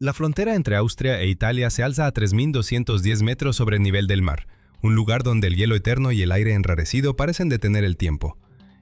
La frontera entre Austria e Italia se alza a 3.210 metros sobre el nivel del mar, un lugar donde el hielo eterno y el aire enrarecido parecen detener el tiempo.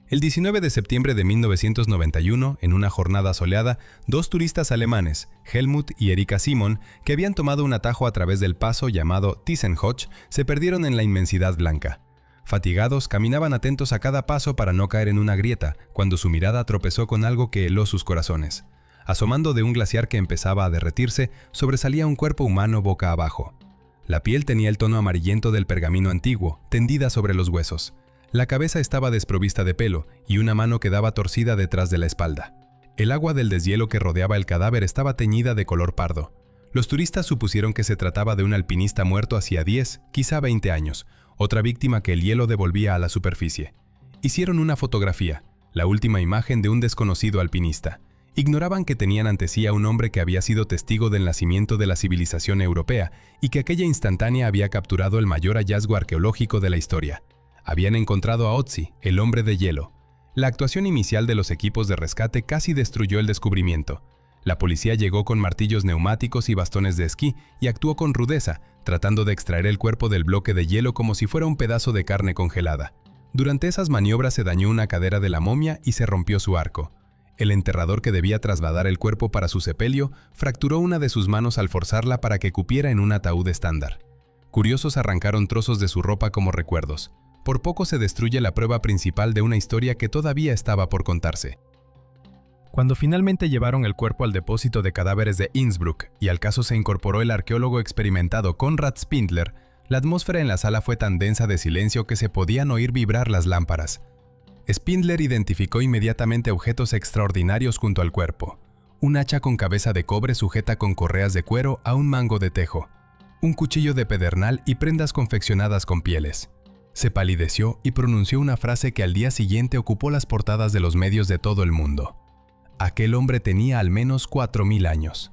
El 19 de septiembre de 1991, en una jornada soleada, dos turistas alemanes, Helmut y Erika Simon, que habían tomado un atajo a través del paso llamado Thiesenhoch, se perdieron en la inmensidad blanca. Fatigados, caminaban atentos a cada paso para no caer en una grieta, cuando su mirada tropezó con algo que heló sus corazones. Asomando de un glaciar que empezaba a derretirse, sobresalía un cuerpo humano boca abajo. La piel tenía el tono amarillento del pergamino antiguo, tendida sobre los huesos. La cabeza estaba desprovista de pelo y una mano quedaba torcida detrás de la espalda. El agua del deshielo que rodeaba el cadáver estaba teñida de color pardo. Los turistas supusieron que se trataba de un alpinista muerto hacía 10, quizá 20 años, otra víctima que el hielo devolvía a la superficie. Hicieron una fotografía, la última imagen de un desconocido alpinista. Ignoraban que tenían ante sí a un hombre que había sido testigo del nacimiento de la civilización europea y que aquella instantánea había capturado el mayor hallazgo arqueológico de la historia. Habían encontrado a Otzi, el hombre de hielo. La actuación inicial de los equipos de rescate casi destruyó el descubrimiento. La policía llegó con martillos neumáticos y bastones de esquí y actuó con rudeza, tratando de extraer el cuerpo del bloque de hielo como si fuera un pedazo de carne congelada. Durante esas maniobras se dañó una cadera de la momia y se rompió su arco. El enterrador que debía trasladar el cuerpo para su sepelio fracturó una de sus manos al forzarla para que cupiera en un ataúd estándar. Curiosos arrancaron trozos de su ropa como recuerdos. Por poco se destruye la prueba principal de una historia que todavía estaba por contarse. Cuando finalmente llevaron el cuerpo al depósito de cadáveres de Innsbruck y al caso se incorporó el arqueólogo experimentado Konrad Spindler, la atmósfera en la sala fue tan densa de silencio que se podían oír vibrar las lámparas. Spindler identificó inmediatamente objetos extraordinarios junto al cuerpo. Un hacha con cabeza de cobre sujeta con correas de cuero a un mango de tejo. Un cuchillo de pedernal y prendas confeccionadas con pieles. Se palideció y pronunció una frase que al día siguiente ocupó las portadas de los medios de todo el mundo. Aquel hombre tenía al menos 4.000 años.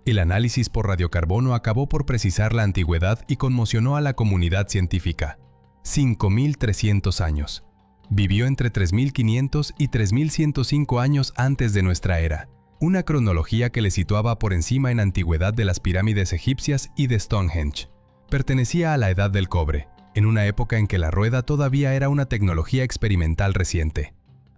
El análisis por radiocarbono acabó por precisar la antigüedad y conmocionó a la comunidad científica. 5.300 años. Vivió entre 3.500 y 3.105 años antes de nuestra era, una cronología que le situaba por encima en antigüedad de las pirámides egipcias y de Stonehenge. Pertenecía a la Edad del Cobre, en una época en que la rueda todavía era una tecnología experimental reciente.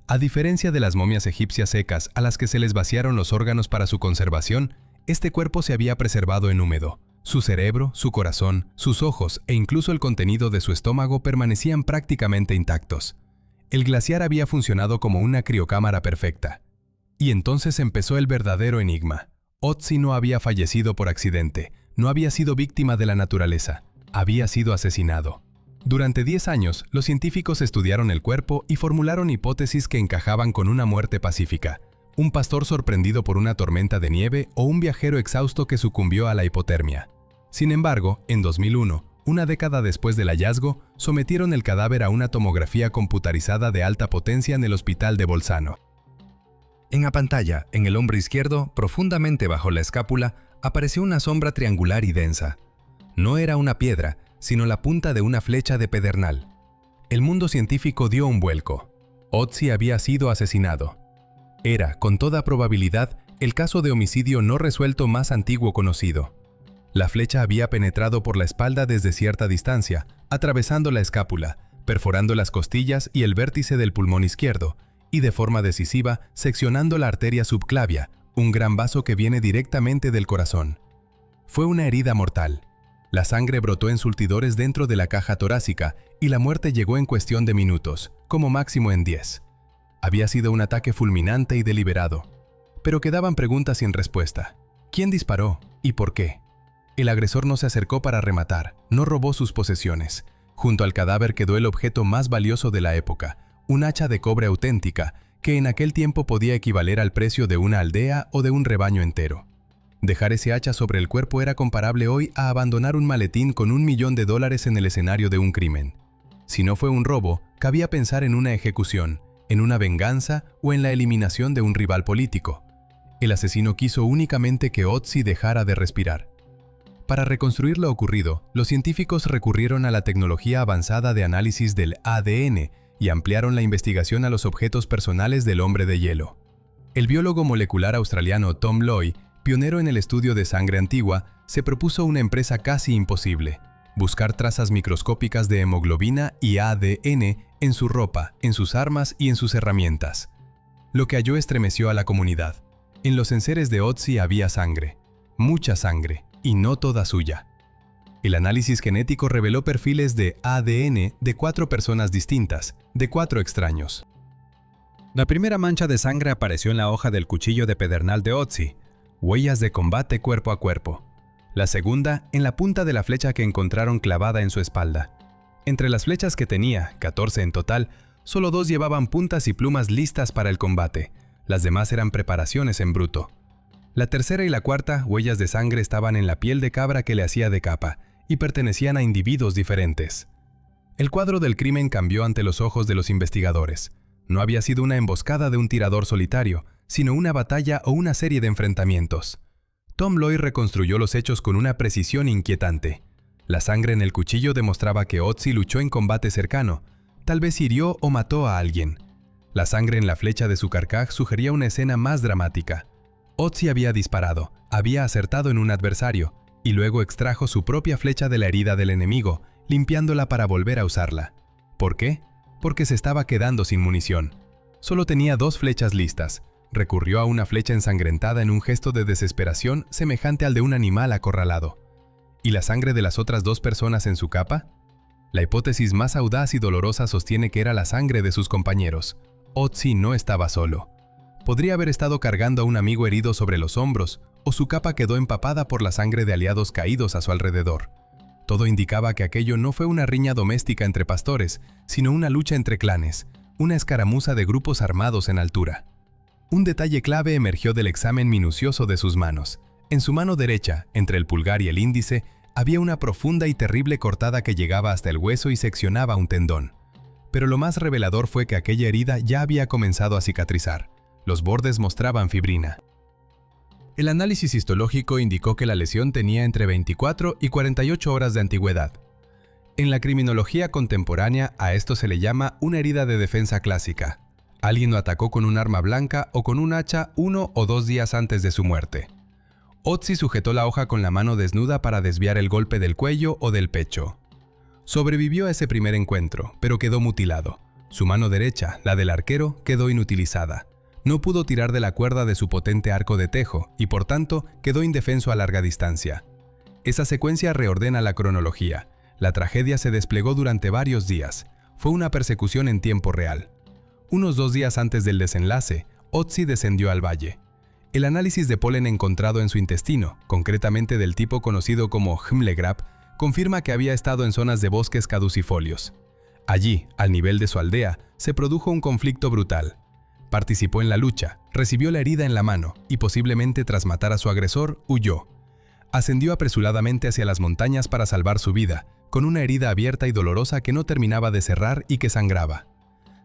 A diferencia de las momias egipcias secas a las que se les vaciaron los órganos para su conservación, este cuerpo se había preservado en húmedo. Su cerebro, su corazón, sus ojos e incluso el contenido de su estómago permanecían prácticamente intactos. El glaciar había funcionado como una criocámara perfecta. Y entonces empezó el verdadero enigma. Otzi no había fallecido por accidente, no había sido víctima de la naturaleza, había sido asesinado. Durante 10 años, los científicos estudiaron el cuerpo y formularon hipótesis que encajaban con una muerte pacífica, un pastor sorprendido por una tormenta de nieve o un viajero exhausto que sucumbió a la hipotermia. Sin embargo, en 2001, una década después del hallazgo, sometieron el cadáver a una tomografía computarizada de alta potencia en el hospital de Bolzano. En la pantalla, en el hombro izquierdo, profundamente bajo la escápula, apareció una sombra triangular y densa. No era una piedra, sino la punta de una flecha de pedernal. El mundo científico dio un vuelco. Otzi había sido asesinado. Era, con toda probabilidad, el caso de homicidio no resuelto más antiguo conocido. La flecha había penetrado por la espalda desde cierta distancia, atravesando la escápula, perforando las costillas y el vértice del pulmón izquierdo, y de forma decisiva seccionando la arteria subclavia, un gran vaso que viene directamente del corazón. Fue una herida mortal. La sangre brotó en surtidores dentro de la caja torácica y la muerte llegó en cuestión de minutos, como máximo en 10. Había sido un ataque fulminante y deliberado. Pero quedaban preguntas sin respuesta. ¿Quién disparó y por qué? El agresor no se acercó para rematar, no robó sus posesiones. Junto al cadáver quedó el objeto más valioso de la época, un hacha de cobre auténtica, que en aquel tiempo podía equivaler al precio de una aldea o de un rebaño entero. Dejar ese hacha sobre el cuerpo era comparable hoy a abandonar un maletín con $1 millón en el escenario de un crimen. Si no fue un robo, cabía pensar en una ejecución, en una venganza o en la eliminación de un rival político. El asesino quiso únicamente que Otzi dejara de respirar. Para reconstruir lo ocurrido, los científicos recurrieron a la tecnología avanzada de análisis del ADN y ampliaron la investigación a los objetos personales del hombre de hielo. El biólogo molecular australiano Tom Loy pionero en el estudio de sangre antigua, se propuso una empresa casi imposible: buscar trazas microscópicas de hemoglobina y ADN en su ropa, en sus armas y en sus herramientas. Lo que halló estremeció a la comunidad. En los enseres de Ötzi había sangre, mucha sangre, y no toda suya. El análisis genético reveló perfiles de ADN de 4 personas distintas, de 4 extraños. La primera mancha de sangre apareció en la hoja del cuchillo de pedernal de Ötzi, huellas de combate cuerpo a cuerpo. La segunda, en la punta de la flecha que encontraron clavada en su espalda. Entre las flechas que tenía, 14 en total, solo 2 llevaban puntas y plumas listas para el combate. Las demás eran preparaciones en bruto. La tercera y la cuarta, huellas de sangre, estaban en la piel de cabra que le hacía de capa, y pertenecían a individuos diferentes. El cuadro del crimen cambió ante los ojos de los investigadores. No había sido una emboscada de un tirador solitario, sino una batalla o una serie de enfrentamientos. Tom Lloyd reconstruyó los hechos con una precisión inquietante. La sangre en el cuchillo demostraba que Ötzi luchó en combate cercano, tal vez hirió o mató a alguien. La sangre en la flecha de su carcaj sugería una escena más dramática. Ötzi había disparado, había acertado en un adversario, y luego extrajo su propia flecha de la herida del enemigo, limpiándola para volver a usarla. ¿Por qué? Porque se estaba quedando sin munición. Solo tenía 2 flechas listas. Recurrió a una flecha ensangrentada en un gesto de desesperación semejante al de un animal acorralado. ¿Y la sangre de las otras 2 personas en su capa? La hipótesis más audaz y dolorosa sostiene que era la sangre de sus compañeros. Ötzi no estaba solo. Podría haber estado cargando a un amigo herido sobre los hombros, o su capa quedó empapada por la sangre de aliados caídos a su alrededor. Todo indicaba que aquello no fue una riña doméstica entre pastores, sino una lucha entre clanes, una escaramuza de grupos armados en altura. Un detalle clave emergió del examen minucioso de sus manos. En su mano derecha, entre el pulgar y el índice, había una profunda y terrible cortada que llegaba hasta el hueso y seccionaba un tendón. Pero lo más revelador fue que aquella herida ya había comenzado a cicatrizar. Los bordes mostraban fibrina. El análisis histológico indicó que la lesión tenía entre 24 y 48 horas de antigüedad. En la criminología contemporánea a esto se le llama una herida de defensa clásica. Alguien lo atacó con un arma blanca o con un hacha 1 o 2 días antes de su muerte. Ötzi sujetó la hoja con la mano desnuda para desviar el golpe del cuello o del pecho. Sobrevivió a ese primer encuentro, pero quedó mutilado. Su mano derecha, la del arquero, quedó inutilizada. No pudo tirar de la cuerda de su potente arco de tejo y, por tanto, quedó indefenso a larga distancia. Esa secuencia reordena la cronología. La tragedia se desplegó durante varios días. Fue una persecución en tiempo real. Unos 2 días antes del desenlace, Ötzi descendió al valle. El análisis de polen encontrado en su intestino, concretamente del tipo conocido como Himmelgrab, confirma que había estado en zonas de bosques caducifolios. Allí, al nivel de su aldea, se produjo un conflicto brutal. Participó en la lucha, recibió la herida en la mano y posiblemente tras matar a su agresor, huyó. Ascendió apresuradamente hacia las montañas para salvar su vida, con una herida abierta y dolorosa que no terminaba de cerrar y que sangraba.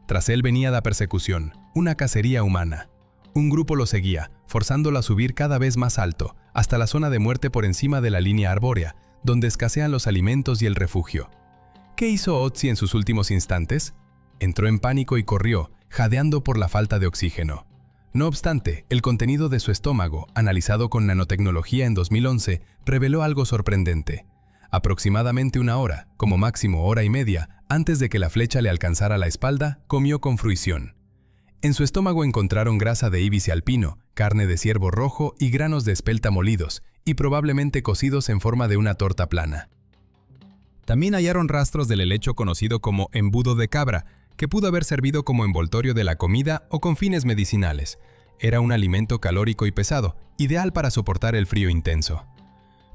Tras él venía la persecución, una cacería humana. Un grupo lo seguía, forzándolo a subir cada vez más alto, hasta la zona de muerte por encima de la línea arbórea, donde escasean los alimentos y el refugio. ¿Qué hizo Ötzi en sus últimos instantes? Entró en pánico y corrió, jadeando por la falta de oxígeno. No obstante, el contenido de su estómago, analizado con nanotecnología en 2011, reveló algo sorprendente. Aproximadamente 1 hora, como máximo 1.5 horas, antes de que la flecha le alcanzara la espalda, comió con fruición. En su estómago encontraron grasa de íbice alpino, carne de ciervo rojo y granos de espelta molidos, y probablemente cocidos en forma de una torta plana. También hallaron rastros del helecho conocido como embudo de cabra, que pudo haber servido como envoltorio de la comida o con fines medicinales. Era un alimento calórico y pesado, ideal para soportar el frío intenso.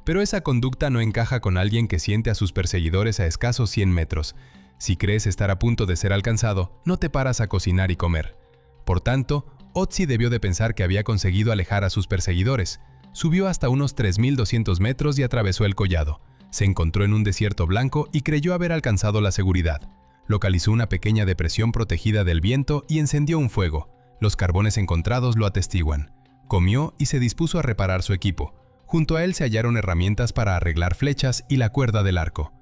Pero esa conducta no encaja con alguien que siente a sus perseguidores a escasos 100 metros. Si crees estar a punto de ser alcanzado, no te paras a cocinar y comer. Por tanto, Ötzi debió de pensar que había conseguido alejar a sus perseguidores. Subió hasta unos 3.200 metros y atravesó el collado. Se encontró en un desierto blanco y creyó haber alcanzado la seguridad. Localizó una pequeña depresión protegida del viento y encendió un fuego. Los carbones encontrados lo atestiguan. Comió y se dispuso a reparar su equipo. Junto a él se hallaron herramientas para arreglar flechas y la cuerda del arco.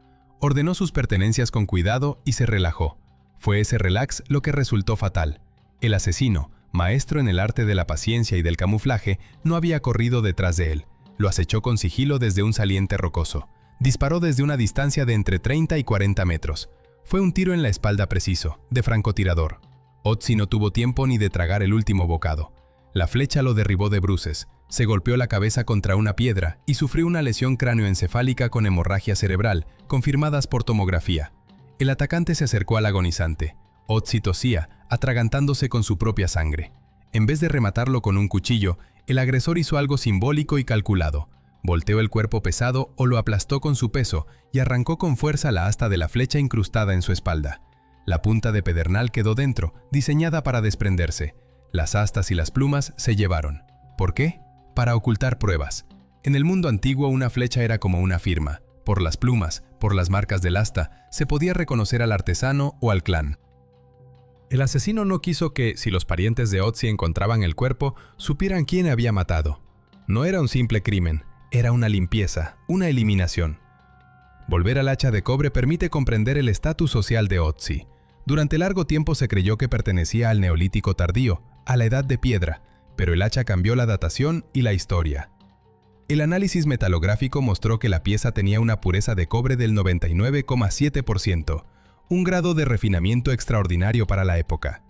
Ordenó sus pertenencias con cuidado y se relajó. Fue ese relax lo que resultó fatal. El asesino, maestro en el arte de la paciencia y del camuflaje, no había corrido detrás de él. Lo acechó con sigilo desde un saliente rocoso. Disparó desde una distancia de entre 30 y 40 metros. Fue un tiro en la espalda preciso, de francotirador. Ötzi no tuvo tiempo ni de tragar el último bocado. La flecha lo derribó de bruces, se golpeó la cabeza contra una piedra y sufrió una lesión cráneoencefálica con hemorragia cerebral, confirmadas por tomografía. El atacante se acercó al agonizante. Ötzi tosía, atragantándose con su propia sangre. En vez de rematarlo con un cuchillo, el agresor hizo algo simbólico y calculado. Volteó el cuerpo pesado o lo aplastó con su peso y arrancó con fuerza la asta de la flecha incrustada en su espalda. La punta de pedernal quedó dentro, diseñada para desprenderse. Las astas y las plumas se llevaron. ¿Por qué? Para ocultar pruebas. En el mundo antiguo una flecha era como una firma. Por las plumas, por las marcas del asta, se podía reconocer al artesano o al clan. El asesino no quiso que, si los parientes de Ötzi encontraban el cuerpo, supieran quién había matado. No era un simple crimen, era una limpieza, una eliminación. Volver al hacha de cobre permite comprender el estatus social de Ötzi. Durante largo tiempo se creyó que pertenecía al Neolítico tardío, a la Edad de Piedra, pero el hacha cambió la datación y la historia. El análisis metalográfico mostró que la pieza tenía una pureza de cobre del 99,7%, un grado de refinamiento extraordinario para la época.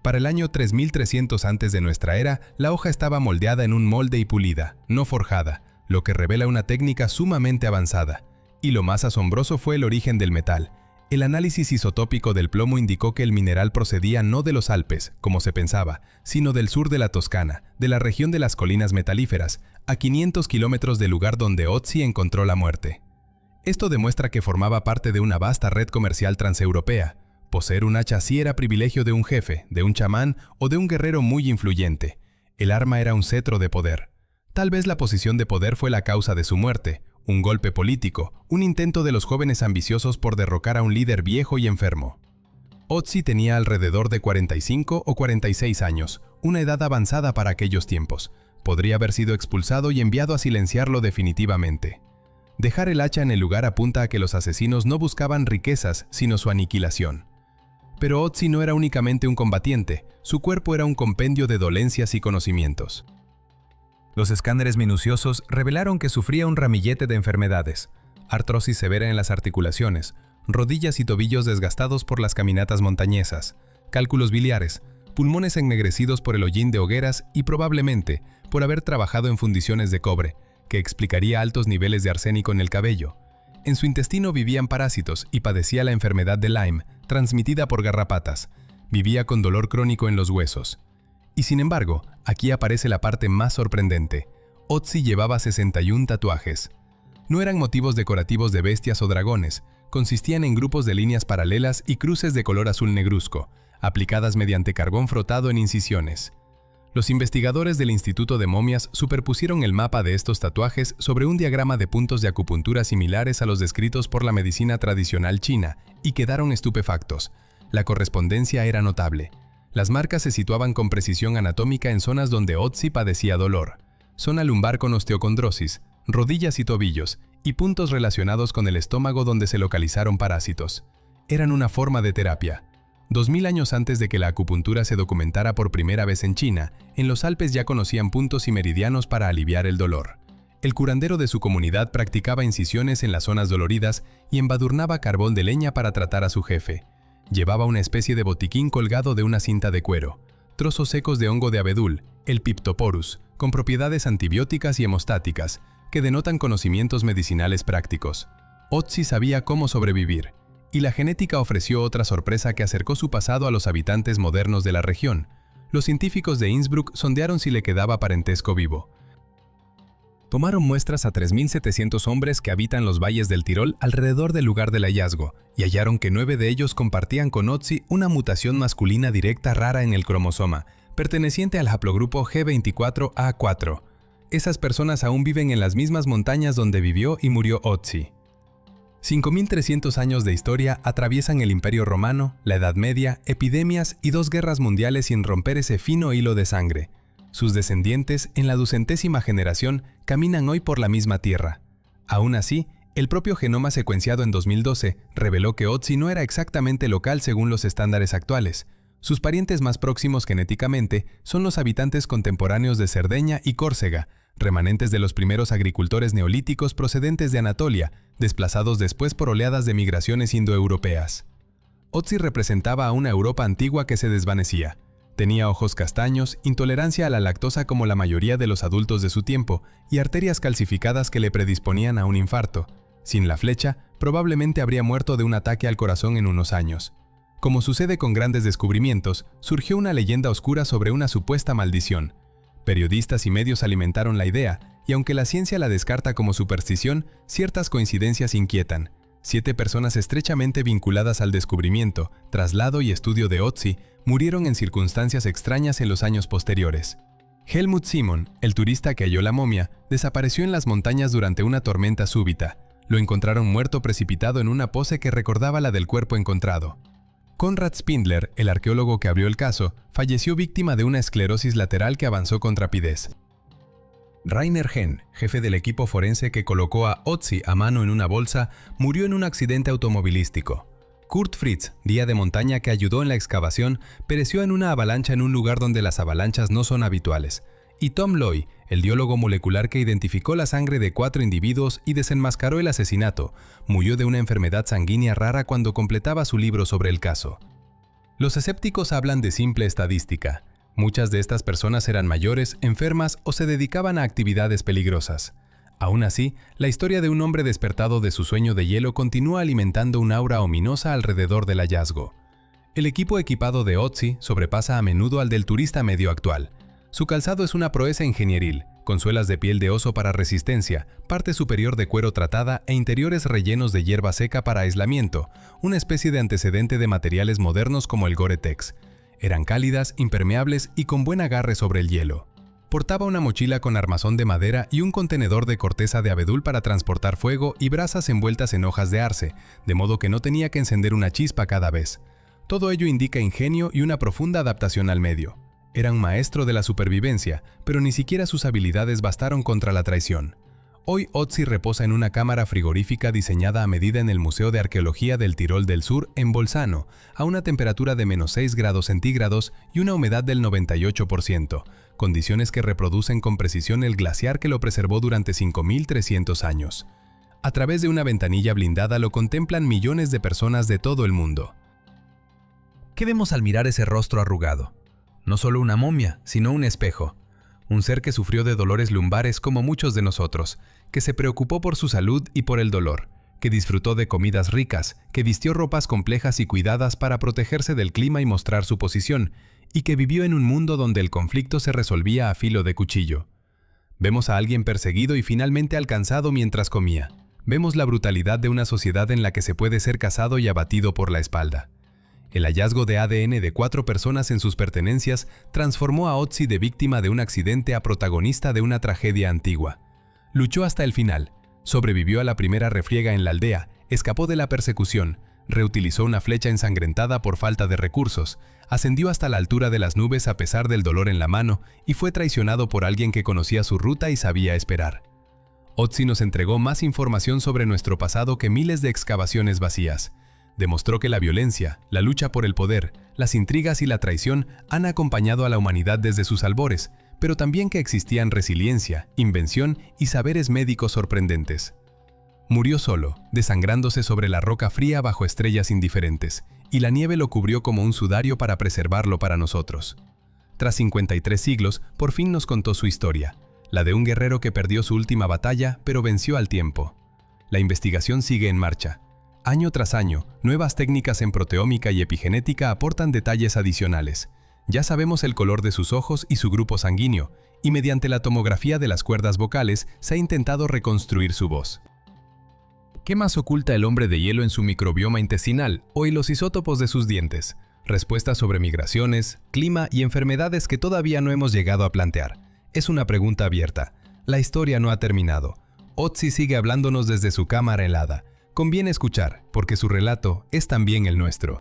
Para el año 3300 antes de nuestra era, la hoja estaba moldeada en un molde y pulida, no forjada, lo que revela una técnica sumamente avanzada. Y lo más asombroso fue el origen del metal. El análisis isotópico del plomo indicó que el mineral procedía no de los Alpes, como se pensaba, sino del sur de la Toscana, de la región de las colinas metalíferas, a 500 kilómetros del lugar donde Ötzi encontró la muerte. Esto demuestra que formaba parte de una vasta red comercial transeuropea. Poseer un hacha así era privilegio de un jefe, de un chamán o de un guerrero muy influyente. El arma era un cetro de poder. Tal vez la posición de poder fue la causa de su muerte, un golpe político, un intento de los jóvenes ambiciosos por derrocar a un líder viejo y enfermo. Ötzi tenía alrededor de 45 o 46 años, una edad avanzada para aquellos tiempos. Podría haber sido expulsado y enviado a silenciarlo definitivamente. Dejar el hacha en el lugar apunta a que los asesinos no buscaban riquezas, sino su aniquilación. Pero Ötzi no era únicamente un combatiente, su cuerpo era un compendio de dolencias y conocimientos. Los escáneres minuciosos revelaron que sufría un ramillete de enfermedades, artrosis severa en las articulaciones, rodillas y tobillos desgastados por las caminatas montañesas, cálculos biliares, pulmones ennegrecidos por el hollín de hogueras y probablemente por haber trabajado en fundiciones de cobre, que explicaría altos niveles de arsénico en el cabello. En su intestino vivían parásitos y padecía la enfermedad de Lyme, transmitida por garrapatas. Vivía con dolor crónico en los huesos. Y sin embargo, aquí aparece la parte más sorprendente. Ötzi llevaba 61 tatuajes. No eran motivos decorativos de bestias o dragones, consistían en grupos de líneas paralelas y cruces de color azul negruzco, aplicadas mediante carbón frotado en incisiones. Los investigadores del Instituto de Momias superpusieron el mapa de estos tatuajes sobre un diagrama de puntos de acupuntura similares a los descritos por la medicina tradicional china y quedaron estupefactos. La correspondencia era notable. Las marcas se situaban con precisión anatómica en zonas donde Ötzi padecía dolor. Zona lumbar con osteocondrosis, rodillas y tobillos, y puntos relacionados con el estómago donde se localizaron parásitos. Eran una forma de terapia. 2000 años antes de que la acupuntura se documentara por primera vez en China, en los Alpes ya conocían puntos y meridianos para aliviar el dolor. El curandero de su comunidad practicaba incisiones en las zonas doloridas y embadurnaba carbón de leña para tratar a su jefe. Llevaba una especie de botiquín colgado de una cinta de cuero, trozos secos de hongo de abedul, el Piptoporus, con propiedades antibióticas y hemostáticas, que denotan conocimientos medicinales prácticos. Ötzi sabía cómo sobrevivir, y la genética ofreció otra sorpresa que acercó su pasado a los habitantes modernos de la región. Los científicos de Innsbruck sondearon si le quedaba parentesco vivo. Tomaron muestras a 3.700 hombres que habitan los valles del Tirol alrededor del lugar del hallazgo, y hallaron que 9 de ellos compartían con Ötzi una mutación masculina directa rara en el cromosoma, perteneciente al haplogrupo G24A4. Esas personas aún viven en las mismas montañas donde vivió y murió Ötzi. 5.300 años de historia atraviesan el Imperio Romano, la Edad Media, epidemias y 2 guerras mundiales sin romper ese fino hilo de sangre. Sus descendientes, en la 200ª generación, caminan hoy por la misma tierra. Aún así, el propio genoma secuenciado en 2012 reveló que Ötzi no era exactamente local según los estándares actuales. Sus parientes más próximos genéticamente son los habitantes contemporáneos de Cerdeña y Córcega, remanentes de los primeros agricultores neolíticos procedentes de Anatolia, desplazados después por oleadas de migraciones indoeuropeas. Otzi representaba a una Europa antigua que se desvanecía. Tenía ojos castaños, intolerancia a la lactosa como la mayoría de los adultos de su tiempo y arterias calcificadas que le predisponían a un infarto. Sin la flecha, probablemente habría muerto de un ataque al corazón en unos años. Como sucede con grandes descubrimientos, surgió una leyenda oscura sobre una supuesta maldición. Periodistas y medios alimentaron la idea, y aunque la ciencia la descarta como superstición, ciertas coincidencias inquietan. 7 personas estrechamente vinculadas al descubrimiento, traslado y estudio de Otzi murieron en circunstancias extrañas en los años posteriores. Helmut Simon, el turista que halló la momia, desapareció en las montañas durante una tormenta súbita. Lo encontraron muerto precipitado en una pose que recordaba la del cuerpo encontrado. Konrad Spindler, el arqueólogo que abrió el caso, falleció víctima de una esclerosis lateral que avanzó con rapidez. Rainer Henn, jefe del equipo forense que colocó a Otzi a mano en una bolsa, murió en un accidente automovilístico. Kurt Fritz, guía de montaña que ayudó en la excavación, pereció en una avalancha en un lugar donde las avalanchas no son habituales. Y Tom Loy, el biólogo molecular que identificó la sangre de 4 individuos y desenmascaró el asesinato, murió de una enfermedad sanguínea rara cuando completaba su libro sobre el caso. Los escépticos hablan de simple estadística. Muchas de estas personas eran mayores, enfermas o se dedicaban a actividades peligrosas. Aún así, la historia de un hombre despertado de su sueño de hielo continúa alimentando un aura ominosa alrededor del hallazgo. El equipo equipado de Otzi sobrepasa a menudo al del turista medio actual. Su calzado es una proeza ingenieril, con suelas de piel de oso para resistencia, parte superior de cuero tratada e interiores rellenos de hierba seca para aislamiento, una especie de antecedente de materiales modernos como el Gore-Tex. Eran cálidas, impermeables y con buen agarre sobre el hielo. Portaba una mochila con armazón de madera y un contenedor de corteza de abedul para transportar fuego y brasas envueltas en hojas de arce, de modo que no tenía que encender una chispa cada vez. Todo ello indica ingenio y una profunda adaptación al medio. Era un maestro de la supervivencia, pero ni siquiera sus habilidades bastaron contra la traición. Hoy Otzi reposa en una cámara frigorífica diseñada a medida en el Museo de Arqueología del Tirol del Sur en Bolzano, a una temperatura de -6 grados centígrados y una humedad del 98%, condiciones que reproducen con precisión el glaciar que lo preservó durante 5.300 años. A través de una ventanilla blindada lo contemplan millones de personas de todo el mundo. ¿Qué vemos al mirar ese rostro arrugado? No solo una momia, sino un espejo. Un ser que sufrió de dolores lumbares como muchos de nosotros, que se preocupó por su salud y por el dolor, que disfrutó de comidas ricas, que vistió ropas complejas y cuidadas para protegerse del clima y mostrar su posición, y que vivió en un mundo donde el conflicto se resolvía a filo de cuchillo. Vemos a alguien perseguido y finalmente alcanzado mientras comía. Vemos la brutalidad de una sociedad en la que se puede ser cazado y abatido por la espalda. El hallazgo de ADN de 4 personas en sus pertenencias transformó a Otzi de víctima de un accidente a protagonista de una tragedia antigua. Luchó hasta el final, sobrevivió a la primera refriega en la aldea, escapó de la persecución, reutilizó una flecha ensangrentada por falta de recursos, ascendió hasta la altura de las nubes a pesar del dolor en la mano y fue traicionado por alguien que conocía su ruta y sabía esperar. Otzi nos entregó más información sobre nuestro pasado que miles de excavaciones vacías. Demostró que la violencia, la lucha por el poder, las intrigas y la traición han acompañado a la humanidad desde sus albores, pero también que existían resiliencia, invención y saberes médicos sorprendentes. Murió solo, desangrándose sobre la roca fría bajo estrellas indiferentes, y la nieve lo cubrió como un sudario para preservarlo para nosotros. Tras 53 siglos, por fin nos contó su historia, la de un guerrero que perdió su última batalla, pero venció al tiempo. La investigación sigue en marcha. Año tras año, nuevas técnicas en proteómica y epigenética aportan detalles adicionales. Ya sabemos el color de sus ojos y su grupo sanguíneo, y mediante la tomografía de las cuerdas vocales se ha intentado reconstruir su voz. ¿Qué más oculta el hombre de hielo en su microbioma intestinal o en los isótopos de sus dientes? Respuestas sobre migraciones, clima y enfermedades que todavía no hemos llegado a plantear. Es una pregunta abierta. La historia no ha terminado. Otzi sigue hablándonos desde su cámara helada. Conviene escuchar, porque su relato es también el nuestro.